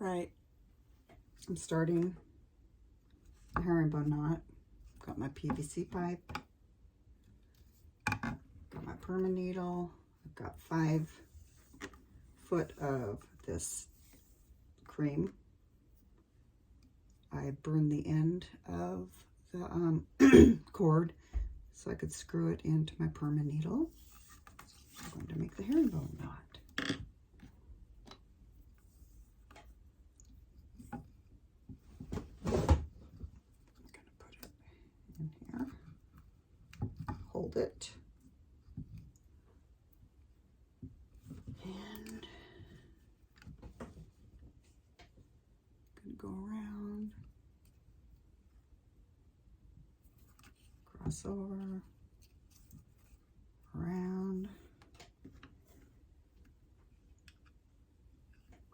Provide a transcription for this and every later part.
Right, I'm starting a herringbone knot. Got my PVC pipe, got my perma needle. I've got 5 foot of this cream. I burned the end of the cord so I could screw it into my perma needle. I'm going to make the herringbone knot. Hold it, and I'm gonna go around, cross over, around,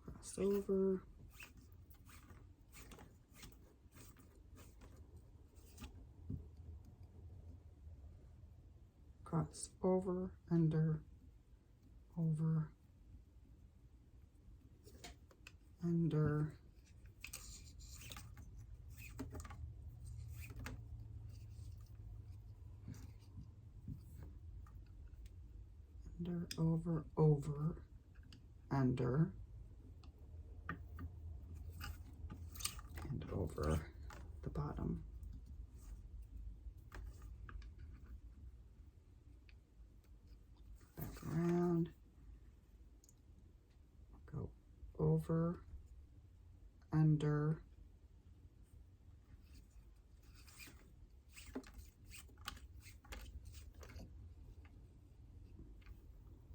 cross over, cross over, under, over, under, under, over, over, under, and over the bottom. Back around, go over, under,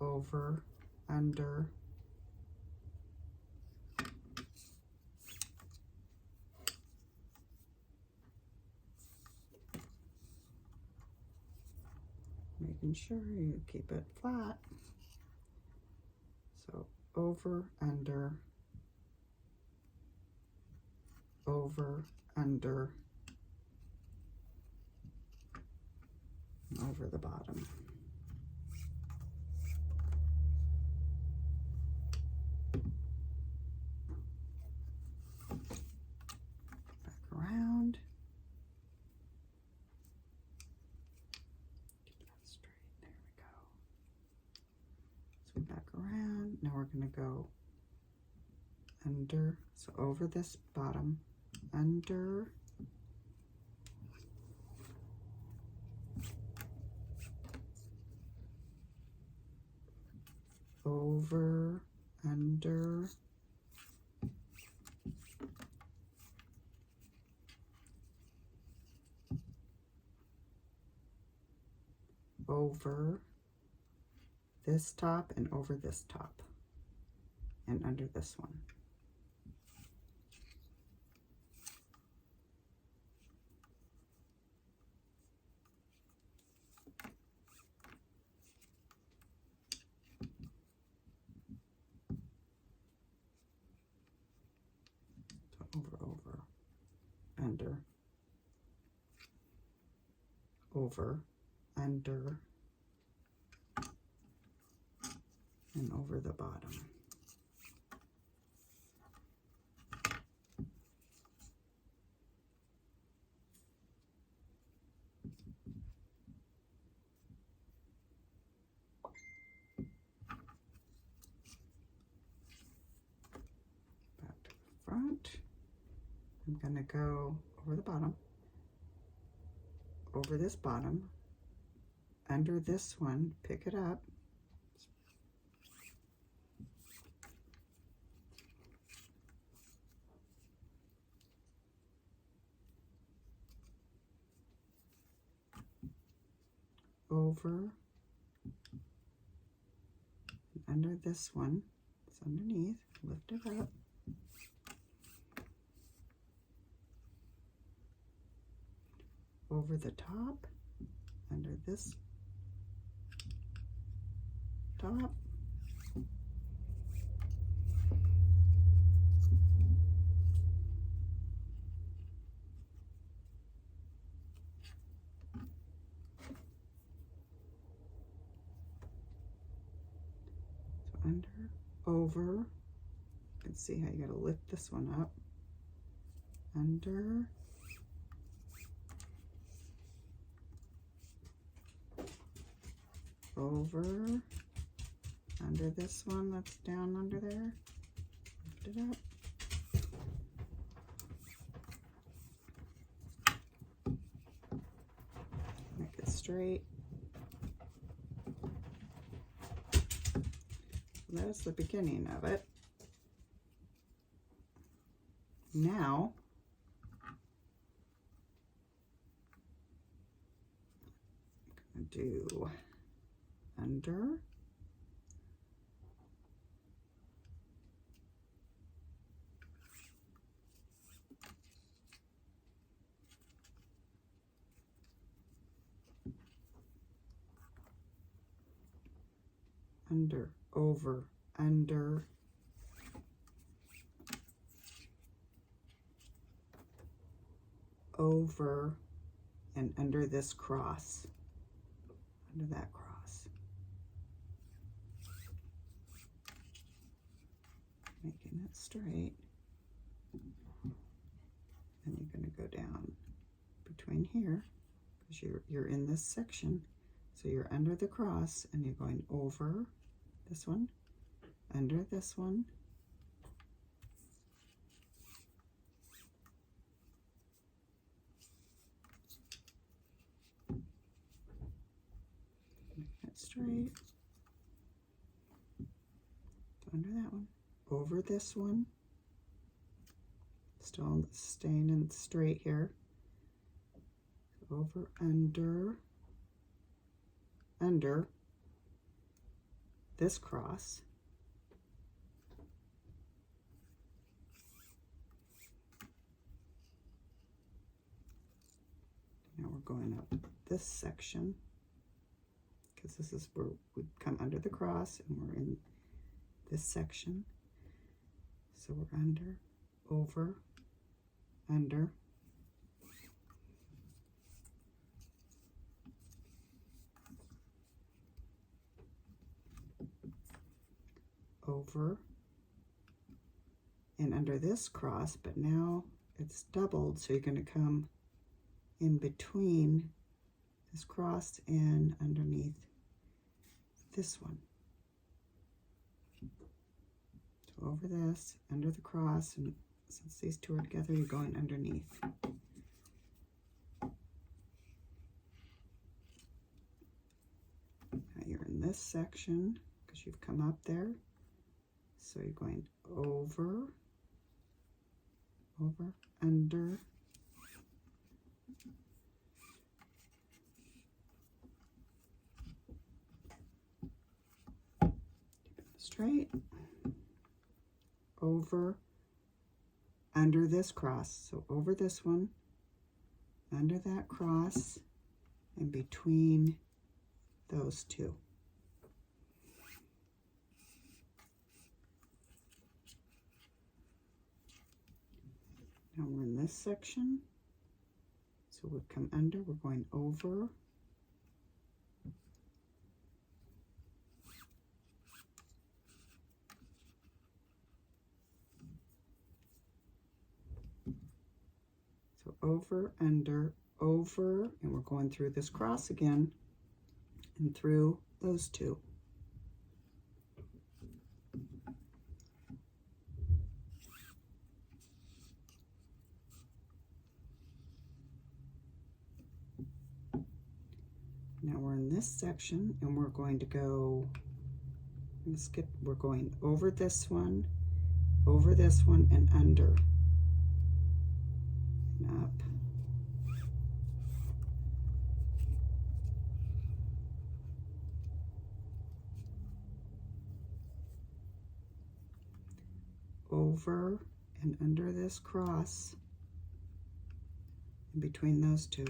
over, under, making sure you keep it flat. So over, under, over, under, and over the bottom. Back around. Keep that straight. There we go. So back around. Now we're going to go under, so over this bottom, under, over, under, over this top, and over this top, and under this one. Over, under, over, under, and over the bottom. Back to the front. I'm going to go over the bottom, over this bottom, under this one, pick it up, over, and under this one, it's underneath, lift it up, over the top, under this top, so under, over, can see how you got to lift this one up, under, over, under this one that's down under there, lift it up, make it straight. That's the beginning of it. Now, I'm going to do under, under, over, under, over, and under this cross, under that cross. Making it straight. Then you're going to go down between here, because you're in this section. So you're under the cross and you're going over this one, under this one, make that straight, under that one, over this one, still staying in straight here, over, under this cross, now we're going up this section, because this is where we come under the cross and we're in this section. So we're under, over, under, over, and under this cross, but now it's doubled, so you're going to come in between this cross and underneath this one. So over this, under the cross, and since these two are together, you're going underneath. Now you're in this section because you've come up there. So you're going over, over, under, straight, over, under this cross. So over this one, under that cross, and between those two. Now we're in this section, so we'll come under, we're going over, so over, under, over, and we're going through this cross again, and through those two. Now we're in this section and we're going to go, we're going over this one, and under, and up. Over and under this cross, in between those two.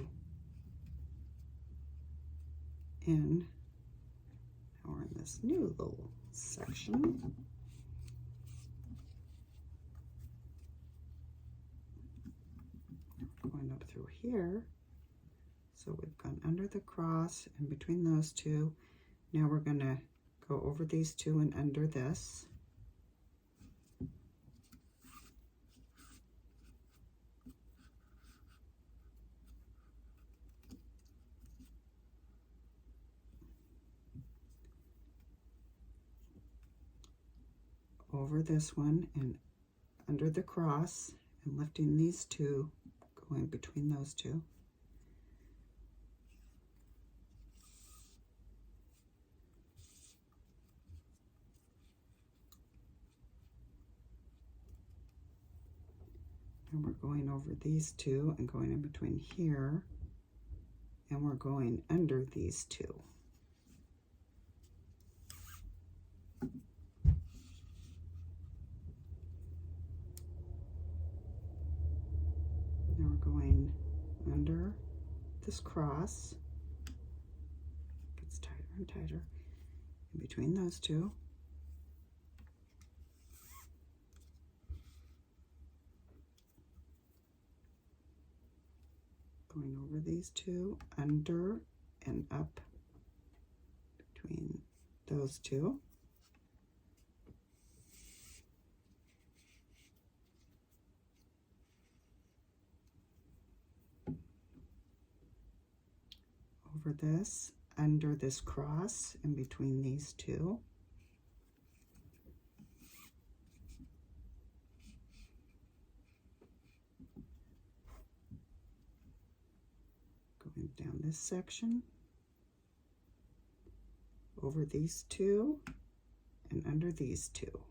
In. Now we're in this new little section. Going up through here. So we've gone under the cross and between those two. Now we're going to go over these two and under this. over this one and under the cross and lifting these two, going between those two. And we're going over these two and going in between here, and we're going under these two. Now we're going under this cross, gets tighter and tighter, in between those two. Going over these two, under and up between those two. Over this, under this cross, in between these two. Going down this section, over these two, and under these two.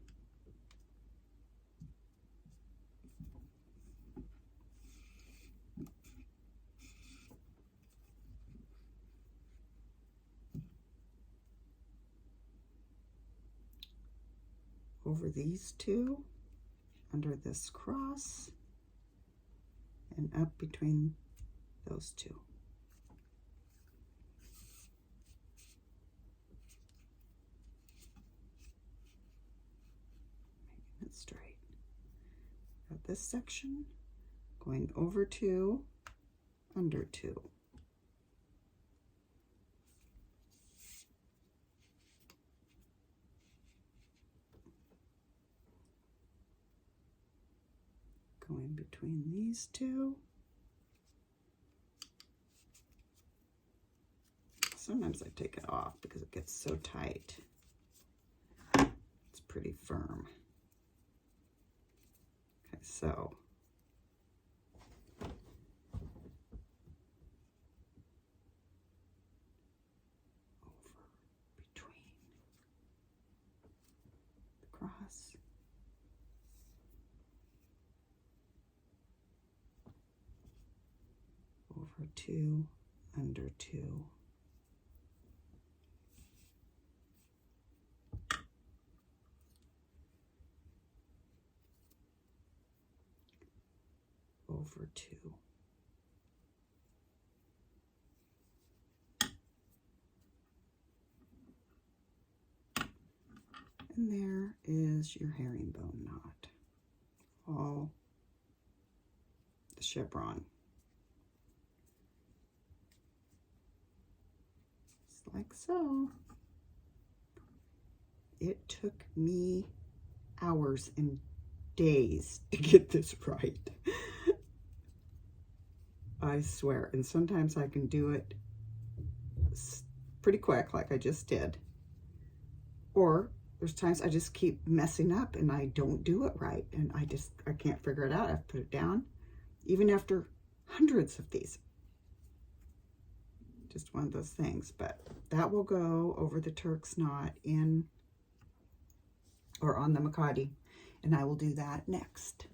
Over these two, under this cross, and up between those two. Making it straight. Got this section, going over two, under two. Going between these two. Sometimes I take it off because it gets so tight. It's pretty firm. Okay, so over between the cross. Over two, under two. Over two. And there is your herringbone knot. All the chevron. Just like so. It took me hours and days to get this right. I swear. And sometimes I can do it pretty quick, like I just did. Or there's times I just keep messing up and I don't do it right. And I can't figure it out. I have to put it down. Even after hundreds of these. Just one of those things. But that will go over the Turk's knot in, or on the Mecate. And I will do that next.